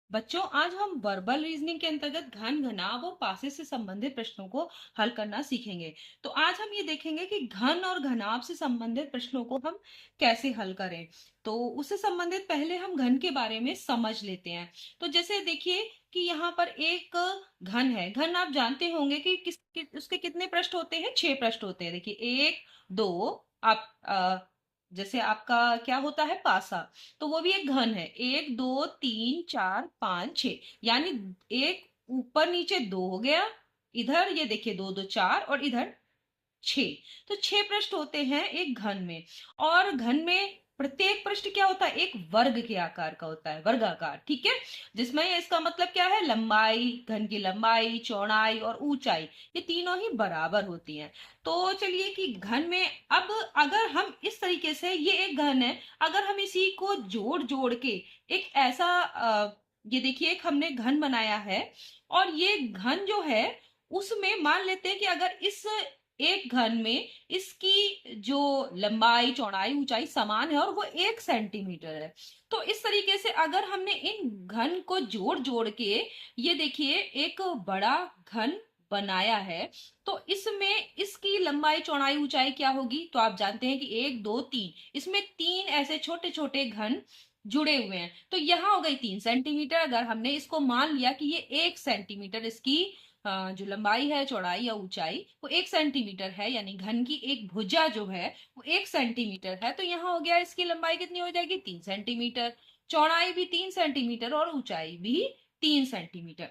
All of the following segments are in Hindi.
बच्चों, आज हम वर्बल रीजनिंग के अंतर्गत घन घनाभ और पासे से संबंधित प्रश्नों को हल करना सीखेंगे। तो आज हम ये देखेंगे कि घन और घनाभ से संबंधित प्रश्नों को हम कैसे हल करें। तो उससे संबंधित पहले हम घन के बारे में समझ लेते हैं। तो जैसे देखिए कि यहाँ पर एक घन है। घन आप जानते होंगे कि उसके कितने पृष्ठ होते हैं? 6 पृष्ठ होते हैं। देखिए, एक, दो, आप जैसे आपका क्या होता है? पासा। तो वो भी एक घन है। एक, दो, तीन, चार, पांच, छह, यानी एक ऊपर नीचे दो हो गया। इधर ये देखिए, दो दो चार, और इधर छह। तो 6 पृष्ठ होते हैं एक घन में। और घन में प्रत्येक पृष्ठ क्या होता है? एक वर्ग के आकार का होता है, वर्गाकार। ठीक है। जिसमें इसका मतलब क्या है? लंबाई, घन की लंबाई, चौड़ाई और ऊंचाई, ये तीनों ही बराबर होती हैं। तो चलिए कि घन में अब अगर हम इस तरीके से, ये एक घन है, अगर हम इसी को जोड़ जोड़ के एक ऐसा ये देखिए, एक हमने घन बनाया है। और ये घन जो है, उसमें मान लेते हैं कि अगर इस एक घन में इसकी जो लंबाई, चौड़ाई, ऊंचाई समान है और वो 1 सेंटीमीटर है। तो इस तरीके से अगर हमने इन घन को जोड़ जोड़ के ये देखिए एक बड़ा घन बनाया है, तो इसमें इसकी लंबाई, चौड़ाई, ऊंचाई क्या होगी? तो आप जानते हैं कि एक, दो, तीन, इसमें तीन ऐसे छोटे छोटे घन जुड़े हुए हैं। तो यहां हो गई 3 सेंटीमीटर। अगर हमने इसको मान लिया कि ये 1 सेंटीमीटर इसकी जो लंबाई है, चौड़ाई या ऊंचाई, वो 1 सेंटीमीटर है, यानी घन की एक भुजा जो है वो 1 सेंटीमीटर है। तो यहाँ हो गया, इसकी लंबाई कितनी हो जाएगी? 3 सेंटीमीटर। चौड़ाई भी 3 सेंटीमीटर और ऊंचाई भी 3 सेंटीमीटर।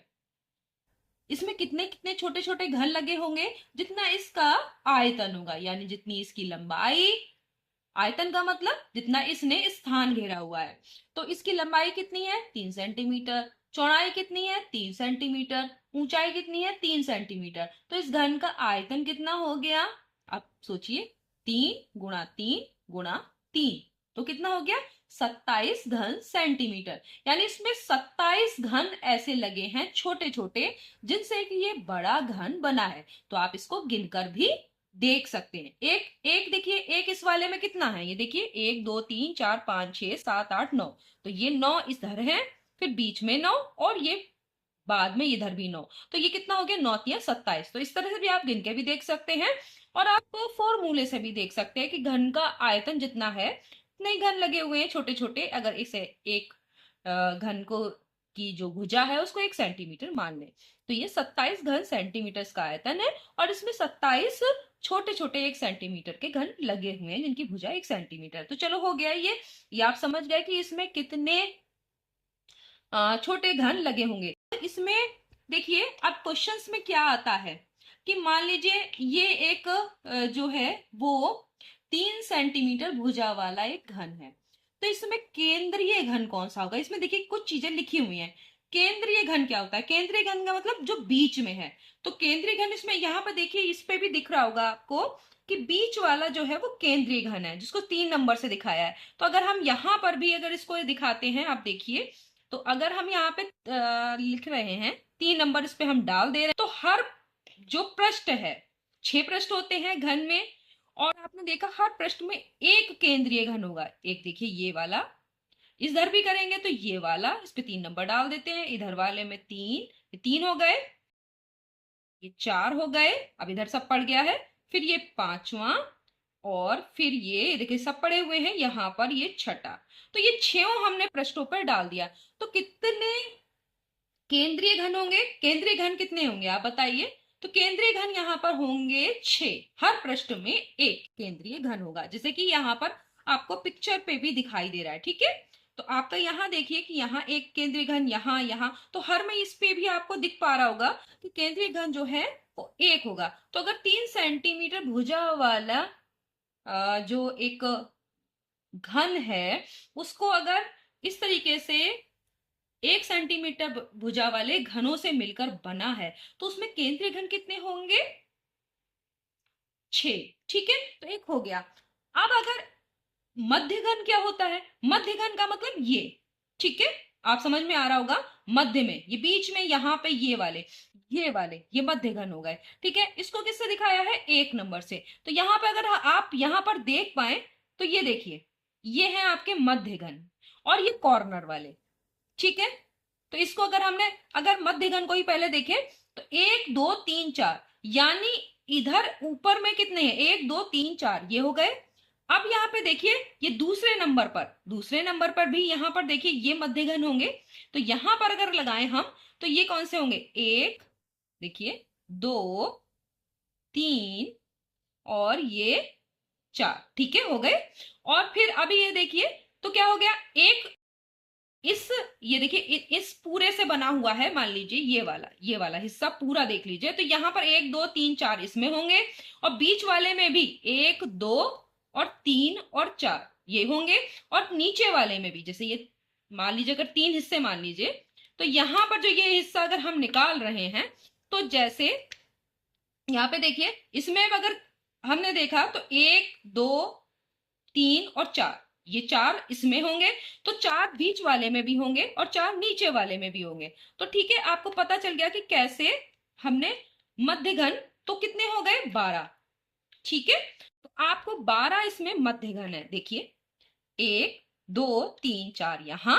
इसमें कितने कितने छोटे छोटे घन लगे होंगे? जितना इसका आयतन होगा, यानी जितनी इसकी लंबाई, आयतन का मतलब जितना इसने स्थान घेरा हुआ है। तो इसकी लंबाई कितनी है? 3 सेंटीमीटर। चौड़ाई कितनी है? 3 सेंटीमीटर। ऊंचाई कितनी है? 3 सेंटीमीटर। तो इस घन का आयतन कितना हो गया? आप सोचिए, 3 गुणा 3 गुणा 3, तो कितना हो गया? 27 घन सेंटीमीटर। यानी इसमें 27 घन ऐसे लगे हैं छोटे छोटे, जिनसे कि ये बड़ा घन बना है। तो आप इसको गिनकर भी देख सकते हैं। एक एक देखिए, एक इस वाले में कितना है? ये देखिए, 1 2 3 4 5 6 7 8 9। तो ये 9 इधर है, फिर बीच में 9, और ये बाद में इधर भी 9। तो ये कितना हो गया? 9 तिया 27। तो इस तरह से भी आप गिन के भी देख सकते हैं। और आप फॉर्मूले से भी देख सकते हैं कि घन का आयतन जितना है, इतने ही घन लगे हुए हैं छोटे छोटे। अगर इसे एक घन को की जो भुजा है उसको 1 सेंटीमीटर मान ले, तो ये 27 घन सेंटीमीटर का आयतन है। और इसमें 27 छोटे छोटे 1 सेंटीमीटर के घन लगे हुए हैं, जिनकी भुजा 1 सेंटीमीटर। तो चलो, हो गया ये आप समझ गए कि इसमें कितने छोटे घन लगे होंगे। इसमें देखिए, अब क्वेश्चंस में क्या आता है कि मान लीजिए ये एक जो है वो 3 सेंटीमीटर भुजा वाला एक घन है। तो इसमें केंद्रीय घन कौन सा होगा? इसमें देखिए कुछ चीजें लिखी हुई हैं। केंद्रीय घन क्या होता है? केंद्रीय घन का मतलब जो बीच में है। तो केंद्रीय घन, इसमें यहाँ पर देखिए, इस पे भी दिख रहा होगा आपको कि बीच वाला जो है वो केंद्रीय घन है, जिसको 3 नंबर से दिखाया है। तो अगर हम यहाँ पर भी अगर इसको दिखाते हैं, आप देखिए, तो अगर हम यहाँ पे लिख रहे हैं 3 नंबर, इस पे हम डाल दे रहे हैं, तो हर जो पृष्ठ है, 6 पृष्ठ होते हैं घन में। और आपने देखा हर पृष्ठ में एक केंद्रीय घन होगा। एक देखिए ये वाला, इधर भी करेंगे तो ये वाला, इस पे 3 नंबर डाल देते हैं। इधर वाले में 3, ये 3 हो गए, ये 4 हो गए, अब इधर सब पड़ गया है। फिर ये पांचवा, और फिर ये देखिए सब पड़े हुए हैं यहाँ पर, ये छठा। तो ये 6 हमने पृष्ठों पर डाल दिया। तो कितने केंद्रीय घन होंगे? केंद्रीय घन कितने होंगे आप बताइए? तो केंद्रीय घन यहाँ पर होंगे 6। हर पृष्ठ में एक केंद्रीय घन होगा, जैसे कि यहाँ पर आपको पिक्चर पे भी दिखाई दे रहा है। ठीक है। तो आपका यहाँ देखिए कि यहाँ एक केंद्रीय घन, यहाँ यहाँ, तो हर में इस पे भी आपको दिख पा रहा होगा कि केंद्रीय घन जो है वो एक होगा। तो अगर 3 सेंटीमीटर भुजा वाला जो एक घन है, उसको अगर इस तरीके से 1 सेंटीमीटर भुजा वाले घनों से मिलकर बना है, तो उसमें केंद्रीय घन कितने होंगे? 6। ठीक है। तो एक हो गया। अब अगर मध्य घन क्या होता है? मध्य घन का मतलब ये। ठीक है। आप समझ में आ रहा होगा, मध्य में, ये बीच में, यहाँ पे ये वाले ये मध्य घन हो गए। ठीक है। इसको किससे दिखाया है? 1 नंबर से। तो यहाँ पे अगर आप यहाँ पर देख पाए, तो ये देखिए, ये है आपके मध्य घन, और ये कॉर्नर वाले। ठीक है। तो इसको अगर मध्य घन को ही पहले देखें तो 1 2 3 4, यानी इधर ऊपर में कितने हैं, 1 2 3 4, ये हो गए। अब यहाँ पे देखिए ये दूसरे नंबर पर भी यहाँ पर देखिए ये मध्य घन होंगे। तो यहाँ पर अगर लगाएं हम तो ये कौन से होंगे, 1, देखिए 2 3 और ये 4, ठीक है, हो गए। और फिर अभी ये देखिए तो क्या हो गया, एक इस ये देखिए इस पूरे से बना हुआ है, मान लीजिए ये वाला हिस्सा पूरा देख लीजिए, तो यहाँ पर 1 2 3 4 इसमें होंगे, और बीच वाले में भी 1 2 और 3 और 4 ये होंगे, और नीचे वाले में भी, जैसे ये मान लीजिए अगर 3 हिस्से मान लीजिए, तो यहाँ पर जो ये हिस्सा अगर हम निकाल रहे हैं, तो जैसे यहाँ पे देखिए इसमें अगर हमने देखा तो 1 2 3 और 4, ये 4 इसमें होंगे, तो 4 बीच वाले में भी होंगे और 4 नीचे वाले में भी होंगे। तो ठीक है, आपको पता चल गया कि कैसे हमने मध्य घन, तो कितने हो गए, 12, ठीक है। तो आपको 12 इसमें मध्य घन है, देखिए 1 2 3 4 यहां,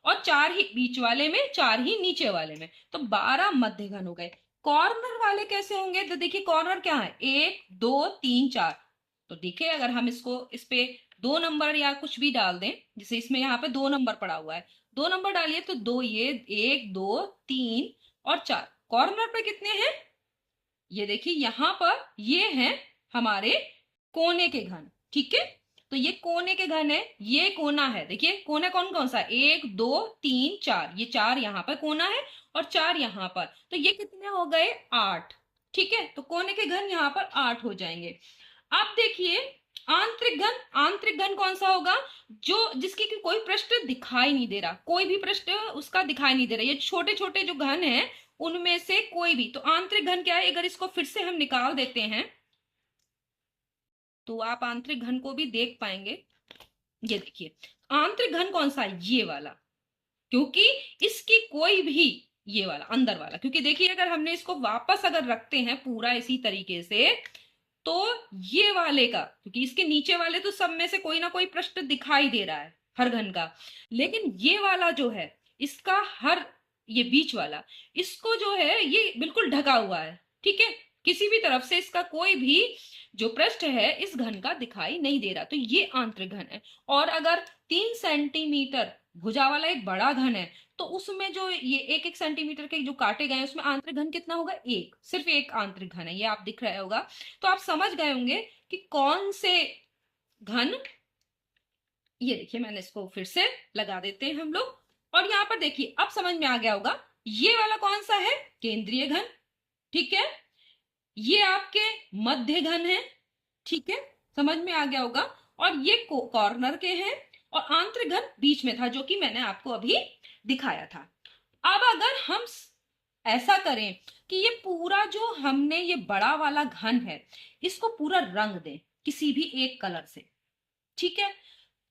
और 4 ही बीच वाले में, 4 ही नीचे वाले में, तो 12 मध्य घन हो गए। कॉर्नर वाले कैसे होंगे, तो देखिए कॉर्नर क्या है, 1 2 3 4, तो देखिए अगर हम इस पे 2 नंबर या कुछ भी डाल दें, जैसे इसमें यहाँ पे 2 नंबर पड़ा हुआ है, 2 नंबर डालिए तो 2, ये 1 2 3 और 4, कॉर्नर पे कितने हैं, ये देखिए यहां पर ये हैं हमारे कोने के घन, ठीक है। तो ये कोने के घन है, ये कोना है, देखिए कोना कौन कौन सा, 1 2 3 4, ये 4 यहाँ पर कोना है और 4 यहाँ पर, तो ये कितने हो गए, 8, ठीक है। तो कोने के घन यहाँ पर 8 हो जाएंगे। अब देखिए आंतरिक घन कौन सा होगा, जो जिसकी कि कोई पृष्ठ दिखाई नहीं दे रहा, कोई भी पृष्ठ उसका दिखाई नहीं दे रहा, ये छोटे छोटे जो घन है उनमें से कोई भी। तो आंतरिक घन क्या है, अगर इसको फिर से हम निकाल देते हैं तो आप आंतरिक घन को भी देख पाएंगे। ये देखिए आंतरिक घन कौन सा है, ये वाला, क्योंकि इसकी कोई भी, ये वाला अंदर वाला, क्योंकि देखिए अगर हमने इसको वापस अगर रखते हैं पूरा इसी तरीके से, तो ये वाले का, क्योंकि इसके नीचे वाले तो सब में से कोई ना कोई पृष्ठ दिखाई दे रहा है हर घन का, लेकिन ये वाला जो है इसका हर, ये बीच वाला, इसको जो है ये बिल्कुल ढका हुआ है, ठीक है, किसी भी तरफ से इसका कोई भी जो पृष्ठ है इस घन का दिखाई नहीं दे रहा, तो ये आंतरिक घन है। और अगर 3 सेंटीमीटर भुजा वाला एक बड़ा घन है, तो उसमें जो ये 1 1 सेंटीमीटर के जो काटे गए उसमें आंतरिक घन कितना होगा, एक, सिर्फ एक आंतरिक घन है, ये आप दिख रहा होगा। तो आप समझ गए होंगे कि कौन से घन, ये देखिए मैंने इसको फिर से लगा देते हैं हम लोग, और यहाँ पर देखिए अब समझ में आ गया होगा, ये वाला कौन सा है, केंद्रीय घन, ठीक है, ये आपके मध्य घन है, ठीक है, समझ में आ गया होगा, और ये कॉर्नर के हैं, और आंतरिक घन बीच में था जो कि मैंने आपको अभी दिखाया था। अब अगर हम ऐसा करें कि ये पूरा जो हमने ये बड़ा वाला घन है इसको पूरा रंग दें किसी भी एक कलर से, ठीक है,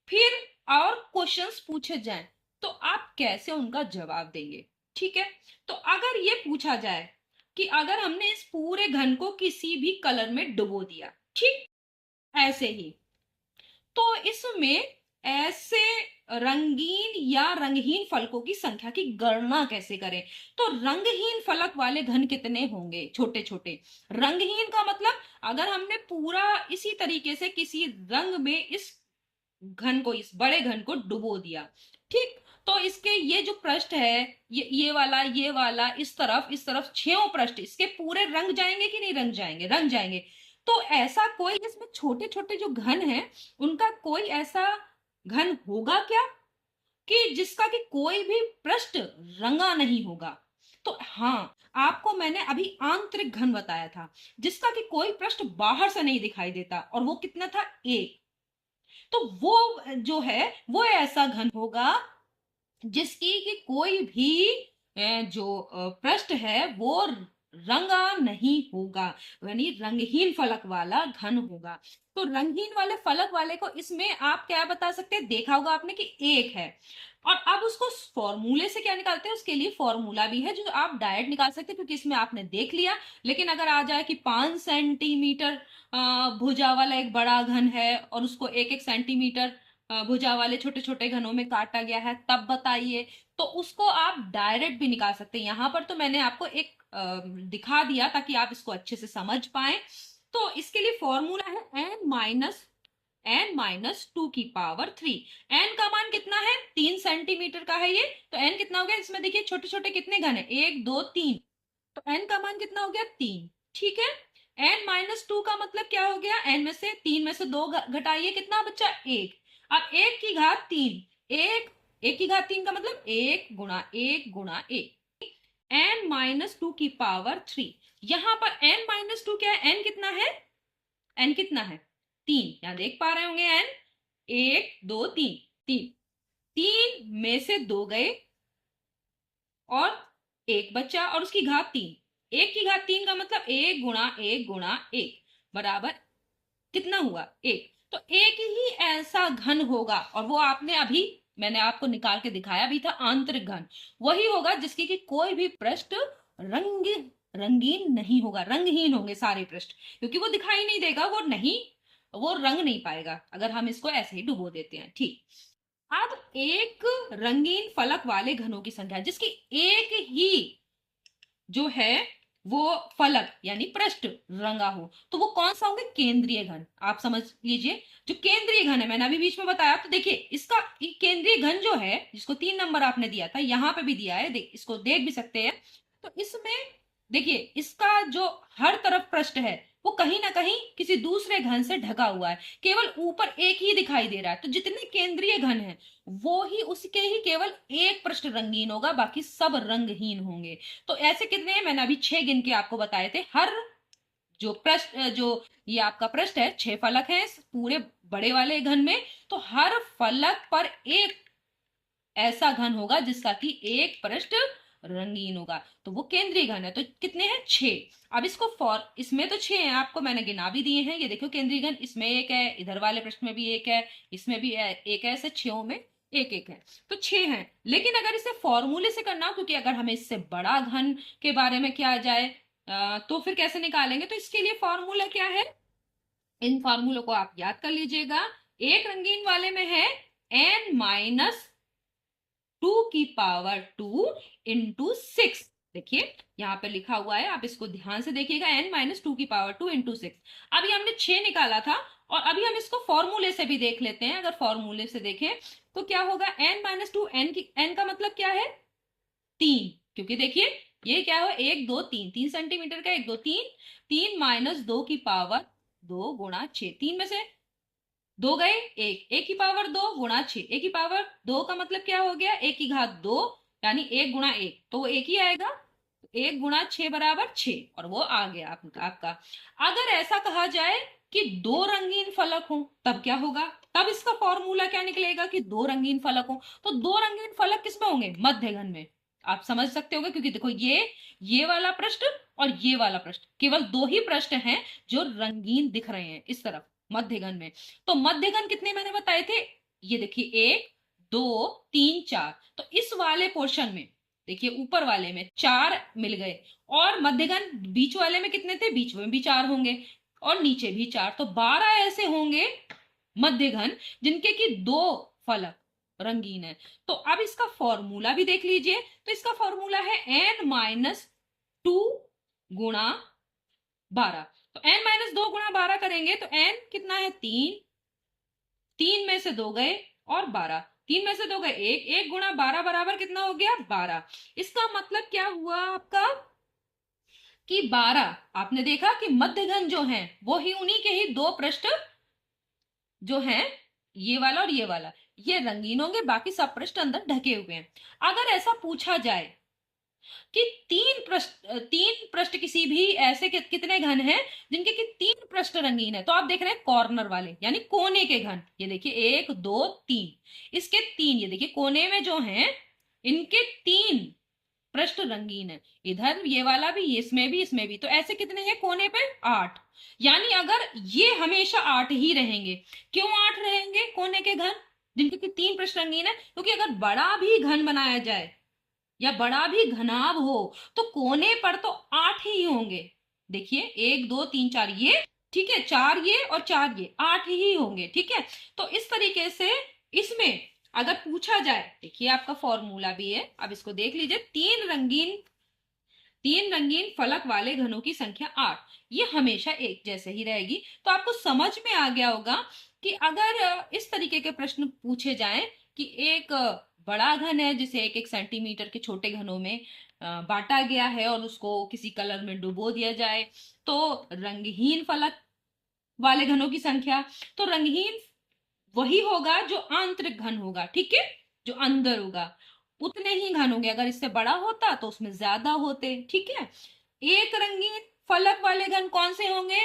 फिर और क्वेश्चंस पूछे जाएं तो आप कैसे उनका जवाब देंगे, ठीक है। तो अगर ये पूछा जाए कि अगर हमने इस पूरे घन को किसी भी कलर में डुबो दिया, ठीक ऐसे ही, तो इसमें ऐसे रंगीन या रंगहीन फलकों की संख्या की गणना कैसे करें। तो रंगहीन फलक वाले घन कितने होंगे, छोटे छोटे, रंगहीन का मतलब अगर हमने पूरा इसी तरीके से किसी रंग में इस घन को, इस बड़े घन को डुबो दिया, ठीक, तो इसके ये जो पृष्ठ है, ये वाला इस तरफ 6 पृष्ठ, इसके पूरे रंग जाएंगे कि नहीं, रंग जाएंगे, रंग जाएंगे। तो ऐसा कोई इसमें छोटे छोटे जो घन है उनका कोई ऐसा घन होगा क्या कि जिसका कि कोई भी पृष्ठ रंगा नहीं होगा। तो हाँ, आपको मैंने अभी आंतरिक घन बताया था जिसका कि कोई पृष्ठ बाहर से नहीं दिखाई देता, और वो कितना था, 1। तो वो जो है वो ऐसा घन होगा जिसकी कि कोई भी जो पृष्ठ है वो रंगा नहीं होगा, यानी रंगहीन फलक वाला घन होगा। तो रंगहीन वाले फलक वाले को इसमें आप क्या बता सकते हैं, देखा होगा आपने कि 1 है, और अब उसको फॉर्मूले से क्या निकालते हैं, उसके लिए फॉर्मूला भी है जो आप डायरेक्ट निकाल सकते हैं, क्योंकि इसमें आपने देख लिया। लेकिन अगर आ जाए कि 5 सेंटीमीटर भुजा वाला एक बड़ा घन है और उसको 1 1 सेंटीमीटर भुजा वाले छोटे छोटे घनों में काटा गया है, तब बताइए। तो उसको आप डायरेक्ट भी निकाल सकते हैं। यहाँ पर तो मैंने आपको एक दिखा दिया ताकि आप इसको अच्छे से समझ पाए। तो इसके लिए फॉर्मूला है n-2 की पावर 3। n का मान कितना है? 3 सेंटीमीटर का है ये। तो n कितना हो गया? इसमें देखिए छोटे छोटे कितने घन है, 1 2 3। तो n का मान कितना हो गया? 3। ठीक है। n-2 का मतलब क्या हो गया? n में से 3 में से 2 घटाइए, कितना बच्चा? 1। अब 1 की घात 3, एक की घात 3 का मतलब 1 गुणा 1 गुणा 1, n-2 की पावर 3। यहां पर n-2 क्या है? n कितना है? n कितना है? 3। यहां देख पा रहे होंगे n, 1 2 3, 3। 3 में से 2 गए और 1 बचा और उसकी घात 3। 1 की घात 3 का मतलब 1 गुणा 1 गुणा 1 बराबर कितना हुआ? 1। तो एक ही ऐसा घन होगा, और वो आपने अभी मैंने आपको निकाल के दिखाया भी था, आंतरिक घन। वही होगा जिसकी कि कोई भी पृष्ठ रंगीन नहीं होगा, रंगहीन होंगे सारे पृष्ठ, क्योंकि वो दिखाई नहीं देगा, वो रंग नहीं पाएगा अगर हम इसको ऐसे ही डुबो देते हैं। ठीक। अब एक रंगीन फलक वाले घनों की संख्या जिसकी एक ही जो है वो फलक यानी पृष्ठ रंगा हो, तो वो कौन सा होंगे? केंद्रीय घन। आप समझ लीजिए, जो केंद्रीय घन है मैंने अभी बीच में बताया। तो देखिए इसका केंद्रीय घन जो है, जिसको 3 नंबर आपने दिया था, यहां पे भी दिया है, इसको देख भी सकते हैं। तो इसमें देखिए इसका जो हर तरफ पृष्ठ है वो कहीं ना कहीं किसी दूसरे घन से ढका हुआ है, केवल ऊपर एक ही दिखाई दे रहा है। तो जितने केंद्रीय घन है वो ही उसके ही केवल एक पृष्ठ रंगीन होगा, बाकी सब रंगहीन होंगे। तो ऐसे कितने हैं? मैंने अभी 6 गिन के आपको बताए थे। हर जो पृष्ठ जो ये आपका पृष्ठ है, 6 फलक है पूरे बड़े वाले घन में। तो हर फलक पर एक ऐसा घन होगा जिसका कि एक पृष्ठ रंगीन होगा, तो वो केंद्रीय घन है। तो कितने हैं? 6। अब इसमें तो 6 हैं, आपको मैंने गिना भी दिए हैं। ये देखो केंद्रीय घन, इसमें एक है, इधर वाले पृष्ठ में भी एक है, इसमें भी एक है, ऐसे 6 में एक एक है, तो 6 हैं। लेकिन अगर इसे फॉर्मूले से करना हो, क्योंकि अगर हमें इससे बड़ा घन के बारे में किया जाए तो फिर कैसे निकालेंगे? तो इसके लिए फॉर्मूला क्या है? इन फॉर्मूलों को आप याद कर लीजिएगा। एक रंगीन वाले में है n-2 की पावर 2 इंटू 6। देखिए यहाँ पे लिखा हुआ है, आप इसको ध्यान से देखिएगा, n-2 की पावर 2 इंटू 6। अभी हमने 6 निकाला था, और अभी हम इसको फॉर्मूले से भी देख लेते हैं। अगर फॉर्मूले से देखें तो क्या होगा? n-2, n का मतलब क्या है? 3। क्योंकि देखिए ये क्या हो, 1 2 3, 3 सेंटीमीटर का 1 2 3। 3-2 की पावर 2 गुणा 6, 3 में से 2 गए, 1 की पावर 2 गुणा 6, 1 की पावर 2 का मतलब क्या हो गया? 1 की घात 2, यानी 1 गुणा 1, तो वो एक ही आएगा। 1 गुणा 6 बराबर 6, और वो आ गया आपका। अगर ऐसा कहा जाए कि 2 रंगीन फलक हो, तब क्या होगा? तब इसका फॉर्मूला क्या निकलेगा कि 2 रंगीन फलक हो? तो 2 रंगीन फलक किसमें होंगे? मध्य घन में। आप समझ सकते होगे, क्योंकि देखो ये वाला पृष्ठ और ये वाला पृष्ठ, केवल 2 ही पृष्ठ हैं जो रंगीन दिख रहे हैं इस तरफ मध्य घन में। तो मध्य घन कितने मैंने बताए थे? ये देखिए 1 2 3 4। तो इस वाले पोर्शन में देखिए ऊपर वाले में 4 मिल गए, और मध्यघन बीच वाले में कितने थे? बीच में भी 4 होंगे, और नीचे भी 4। तो 12 ऐसे होंगे मध्यघन जिनके कि 2 फलक रंगीन है। तो अब इसका फॉर्मूला भी देख लीजिए। तो इसका फॉर्मूला है n-2 गुणा 12। तो n-2 गुणा 12 करेंगे तो n कितना है? 3। 3 में से 2 गए और 12, 3 में से 2 गए, 1, 1 गुणा 12 बराबर कितना हो गया? 12। इसका मतलब क्या हुआ आपका कि 12। आपने देखा कि मध्यघन जो है वो ही उन्हीं के ही 2 पृष्ठ जो है, ये वाला और ये रंगीन होंगे, बाकी सब पृष्ठ अंदर ढके हुए हैं। अगर ऐसा पूछा जाए कि 3 पृष्ठ किसी भी ऐसे कितने घन हैं जिनके कि 3 पृष्ठ रंगीन है, तो आप देख रहे हैं कॉर्नर वाले यानी कोने के घन। ये देखिए 1 2 3, इसके 3, ये देखिए कोने में जो हैं इनके 3 पृष्ठ रंगीन है। इधर ये वाला भी, इसमें भी, तो ऐसे कितने हैं कोने पे? 8। यानी अगर ये हमेशा 8 ही रहेंगे। क्यों 8 रहेंगे कोने के घन जिनके कि 3 पृष्ठ रंगीन है? क्योंकि अगर बड़ा भी घन बनाया जाए या बड़ा भी घनाभ हो तो कोने पर तो 8 ही होंगे। देखिए 1 2 3 4 ये, ठीक है, 4 ये और 4 ये, 8 ही होंगे। ठीक है, तो इस तरीके से इसमें अगर पूछा जाए, देखिए आपका फॉर्मूला भी है, अब इसको देख लीजिए, तीन रंगीन फलक वाले घनों की संख्या 8, ये हमेशा एक जैसे ही रहेगी। तो आपको समझ में आ गया होगा कि अगर इस तरीके के प्रश्न पूछे जाएं कि एक बड़ा घन है जिसे एक एक सेंटीमीटर के छोटे घनों में बांटा गया है और उसको किसी कलर में डुबो दिया जाए, तो रंगहीन फलक वाले घनों की संख्या, तो रंगहीन वही होगा जो आंतरिक घन होगा, ठीक है, जो अंदर होगा, उतने ही घन होंगे। अगर इससे बड़ा होता तो उसमें ज्यादा होते, ठीक है। एक रंगीन फलक वाले घन कौन से होंगे?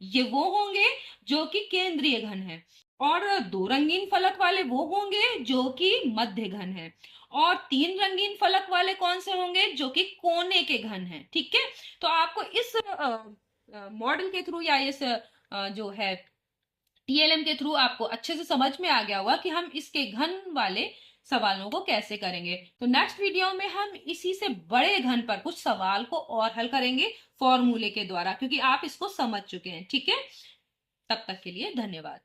ये वो होंगे जो कि केंद्रीय घन है, और दो रंगीन फलक वाले वो होंगे जो कि मध्य घन है, और तीन रंगीन फलक वाले कौन से होंगे? जो कि कोने के घन है, ठीक है। तो आपको इस मॉडल के थ्रू या इस जो है टीएलएम के थ्रू आपको अच्छे से समझ में आ गया होगा कि हम इसके घन वाले सवालों को कैसे करेंगे। तो नेक्स्ट वीडियो में हम इसी से बड़े घन पर कुछ सवाल को और हल करेंगे फॉर्मूले के द्वारा, क्योंकि आप इसको समझ चुके हैं, ठीक है। तब तक के लिए धन्यवाद।